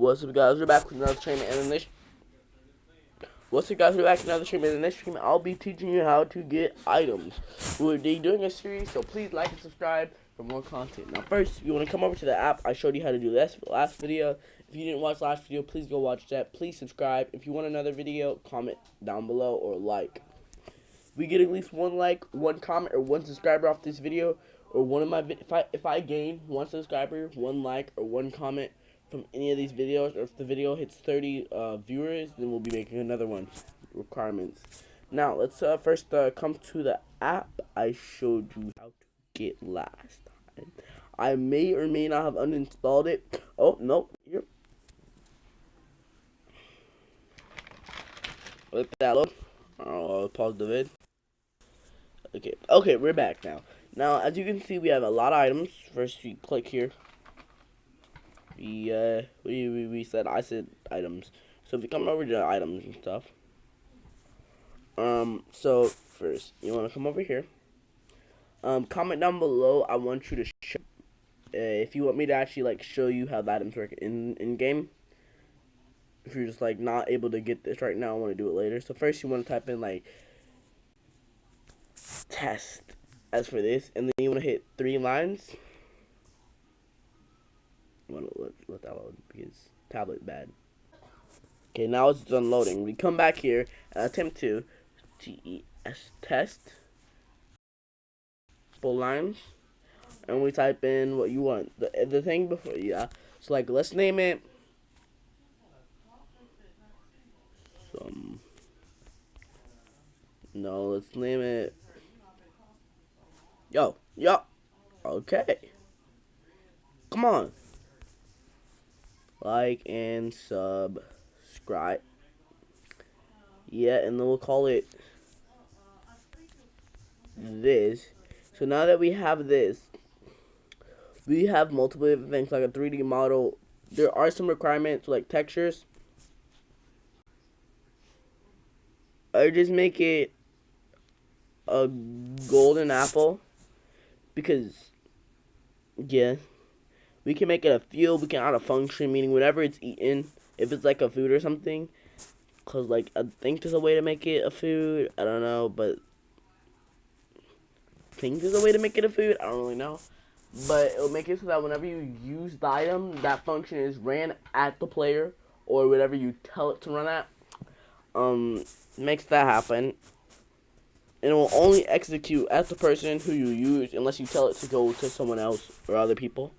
What's up, guys? We're back with another stream, and in this stream, I'll be teaching you how to get items. We're doing a series, so please like and subscribe for more content. Now, first, you want to come over to the app. I showed you how to do this last video. If you didn't watch last video, please go watch that. Please subscribe. If you want another video, comment down below or like. We get at least one like, one comment, or one subscriber off this video, or one of my if I gain one subscriber, one like, or one comment from any of these videos, or if the video hits 30 viewers, then we'll be making another one. Requirements. Now let's first come to the app I showed you how to get last time. I may or may not have uninstalled it. Oh no, here. Let that look. I'll pause the vid. Okay, we're back now. Now, as you can see, we have a lot of items. First, we click here. I said items. So if you come over to items and stuff. So first, you want to come over here. Comment down below. I want you to show, if you want me to actually like show you how the items work in game. If you're just like not able to get this right now, I want to do it later. So first, you want to type in like test as for this, and then you want to hit 3 lines. I want to let that load because tablet bad. Okay, now it's done loading. We come back here and attempt to test full lines, and we type in what you want. The thing before, yeah. So like, let's name it let's name it yo. Okay, come on. Like and subscribe. Yeah, and then we'll call it this. So now that we have this, we have multiple different things like a 3D model. There are some requirements like textures. I just make it a golden apple because yeah. We can make it a field, we can add a function, meaning whenever it's eaten, if it's like a food or something, because like I think there's a way to make it a food, I don't know, but I think there's a way to make it a food, I don't really know, but it'll make it so that whenever you use the item, that function is ran at the player, or whatever you tell it to run at, makes that happen, and it will only execute at the person who you use, unless you tell it to go to someone else or other people.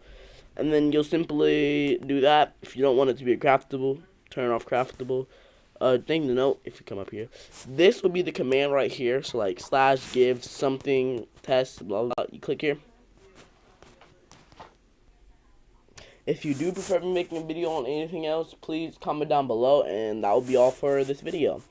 And then you'll simply do that. If you don't want it to be craftable, turn off craftable. Thing to note, if you come up here, this will be the command right here. So like /give something test blah blah. You click here. If you do prefer me making a video on anything else, please comment down below, and that will be all for this video.